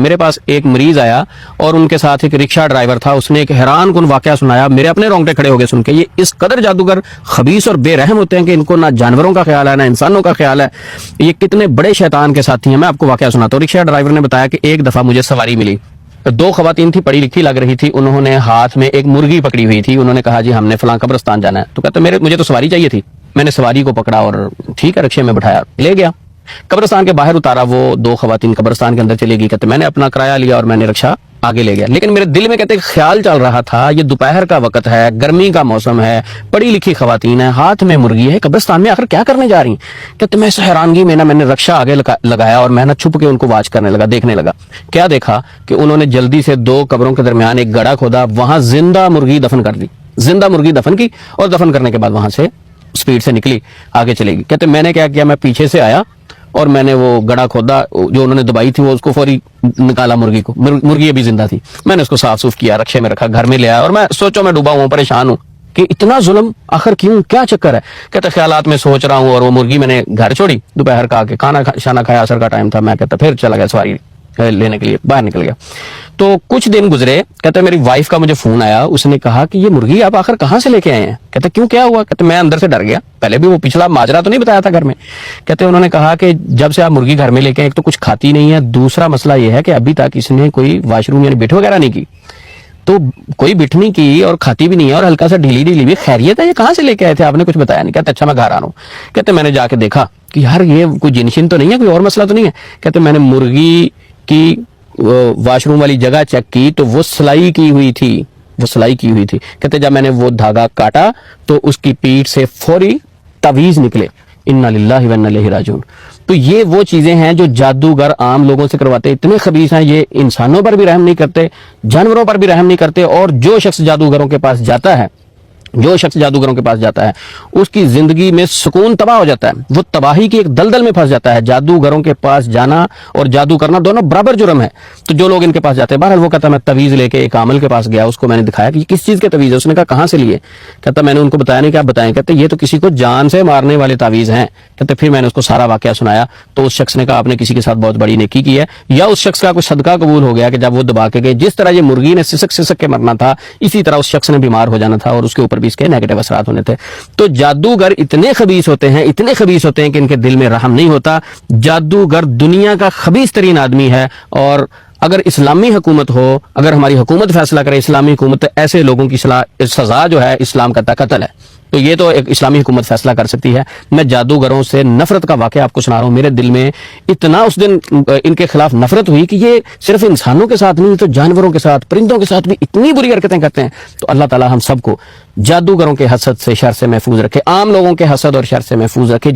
میرے پاس ایک مریض آیا اور ان کے ساتھ ایک رکشہ ڈرائیور تھا، اس نے ایک حیران کن واقعہ سنایا، میرے اپنے رونگٹے کھڑے ہو گئے سن کے۔ یہ اس قدر جادوگر خبیث اور بے رحم ہوتے ہیں کہ ان کو نہ جانوروں کا خیال ہے نہ انسانوں کا خیال ہے، یہ کتنے بڑے شیطان کے ساتھی ہیں۔ میں آپ کو واقعہ سناتا ہوں۔ رکشہ ڈرائیور نے بتایا کہ ایک دفعہ مجھے سواری ملی، دو خواتین تھی، پڑھی لکھی لگ رہی تھی، انہوں نے ہاتھ میں ایک مرغی پکڑی ہوئی تھی، انہوں نے کہا جی ہم نے فلاں قبرستان جانا ہے، تو کہتے مجھے تو سواری چاہیے تھی۔ میں نے سواری کو پکڑا اور ٹھیک ہے رکشے میں بٹھایا، لے گیا قبرستان کے باہر اتارا، وہ دو خواتین قبرستان کے اندر چلے گی، کہتے میں نے اپنا کرایہ لیا اور میں نے رکشہ آگے لے گیا۔ لیکن میرے دل میں کہتے خیال چل رہا تھا یہ دوپہر کا وقت ہے، گرمی کا موسم ہے، پڑھی لکھی خواتین ہیں، ہاتھ میں مرغی ہے، قبرستان میں آخر کیا کرنے جا رہی ہیں؟ کہتے میں اس حیرانگی میں میں نے رکشہ آگے لگایا اور میں چھپ کے ان کو واچ کرنے لگا، دیکھنے لگا۔ کیا دیکھا کہ انہوں نے جلدی سے دو قبروں کے درمیان ایک گڑھا کھودا، وہاں زندہ مرغی دفن کر دی، زندہ مرغی دفن کی، اور دفن کرنے کے بعد وہاں سے سپیڈ سے نکلی، آگے چلے گی۔ کہتے میں نے کیا کیا، میں پیچھے سے آیا اور میں نے وہ گڑھا کھودا جو انہوں نے دبائی تھی، وہ اس کو فوری نکالا، مرغی کو، مرغی ابھی زندہ تھی، میں نے اس کو صاف صوف کیا، رکشے میں رکھا، گھر میں لے آیا، اور میں سوچو میں ڈوبا ہوں، پریشان ہوں کہ اتنا ظلم آخر کیوں، کیا چکر ہے؟ کہتے خیالات میں سوچ رہا ہوں، اور وہ مرغی میں نے گھر چھوڑی، دوپہر کا آ کے کھانا شانا کھایا، عصر کا ٹائم تھا، میں کہتا پھر چلا گیا سواری لینے کے لیے، باہر نکل گیا۔ تو کچھ دن گزرے، کہتے میری وائف کا مجھے فون آیا، اس نے کہا کہ یہ مرغی آپ آخر کہاں سے لے کے آئے ہیں؟ کہتے کیوں، کیا ہوا؟ کہتے میں اندر سے ڈر گیا، پہلے بھی وہ پچھلا ماجرا تو نہیں بتایا تھا گھر میں۔ کہتے انہوں نے کہا کہ جب سے آپ مرغی گھر میں لے کے آئے، ایک تو کچھ کھاتی نہیں ہے، دوسرا مسئلہ یہ ہے کہ ابھی تک اس نے کوئی واش روم یعنی بٹھ وغیرہ نہیں کی، تو کوئی بٹھ نہیں کی اور کھاتی بھی نہیں ہے، اور ہلکا سا ڈھیلی ڈھیلی بھی، خیریت ہے؟ یہ کہاں سے لے کے آئے تھے آپ نے کچھ بتایا نہیں؟ کہتے اچھا میں گھر آ رہا ہوں۔ کہتے میں نے جا کے دیکھا کہ یار یہ کوئی جنشن تو نہیں ہے، کوئی اور مسئلہ تو نہیں ہے؟ کہتے میں نے مرغی کی واش روم والی جگہ چیک کی تو وہ سلائی کی ہوئی تھی، وہ سلائی کی ہوئی تھی۔ کہتے جب میں نے وہ دھاگا کاٹا تو اس کی پیٹ سے فوری تعویذ نکلے، انا للہ و انا الیہ راجعون۔ تو یہ وہ چیزیں ہیں جو جادوگر عام لوگوں سے کرواتے، اتنے خبیث ہیں، یہ انسانوں پر بھی رحم نہیں کرتے، جانوروں پر بھی رحم نہیں کرتے، اور جو شخص جادوگروں کے پاس جاتا ہے، جو شخص جادوگروں کے پاس جاتا ہے اس کی زندگی میں سکون تباہ ہو جاتا ہے، وہ تباہی کی ایک دلدل میں پھنس جاتا ہے۔ جادوگروں کے پاس جانا اور جادو کرنا دونوں برابر جرم ہے۔ تو جو لوگ ان کے پاس جاتے ہیں، بہرحال وہ کہتا میں تعویذ لے کے ایک عامل کے پاس گیا، اس کو میں نے دکھایا کہ یہ کس چیز کے تعویذ ہے، اس نے کہا کہاں سے لیے؟ کہتا میں نے ان کو بتایا نہیں کہ آپ بتائیں۔ کہتے یہ تو کسی کو جان سے مارنے والے تعویذ ہیں۔ کہتے پھر میں نے اس کو سارا واقعہ سنایا تو اس شخص نے کہا آپ نے کسی کے ساتھ بہت بڑی نیکی کی ہے، یا اس شخص کا کوئی صدقہ قبول ہو گیا کہ جب وہ دبا کے گئے، جس طرح یہ مرغی نے سسک سسک کے مرنا تھا، اسی طرح اس شخص نے بیمار ہو جانا تھا، اور اس کے اوپر بھی اس کے نیگیٹو اثرات ہونے تھے۔ تو جادوگر اتنے خبیث ہوتے ہیں، اتنے خبیث ہوتے ہیں کہ ان کے دل میں رحم نہیں ہوتا۔ جادوگر دنیا کا خبیث ترین آدمی ہے، اور اگر اسلامی حکومت ہو، اگر ہماری حکومت فیصلہ کرے اسلامی حکومت، ایسے لوگوں کی سزا جو ہے اسلام کا قتل ہے، تو یہ تو ایک اسلامی حکومت فیصلہ کر سکتی ہے۔ میں جادوگروں سے نفرت کا واقعہ آپ کو سنا رہا ہوں، میرے دل میں اتنا اس دن ان کے خلاف نفرت ہوئی کہ یہ صرف انسانوں کے ساتھ نہیں تو جانوروں کے ساتھ، پرندوں کے ساتھ بھی اتنی بری حرکتیں کرتے ہیں۔ تو اللہ تعالی ہم سب کو جادوگروں کے حسد سے، شر سے محفوظ رکھے، عام لوگوں کے حسد اور شر سے محفوظ رکھے۔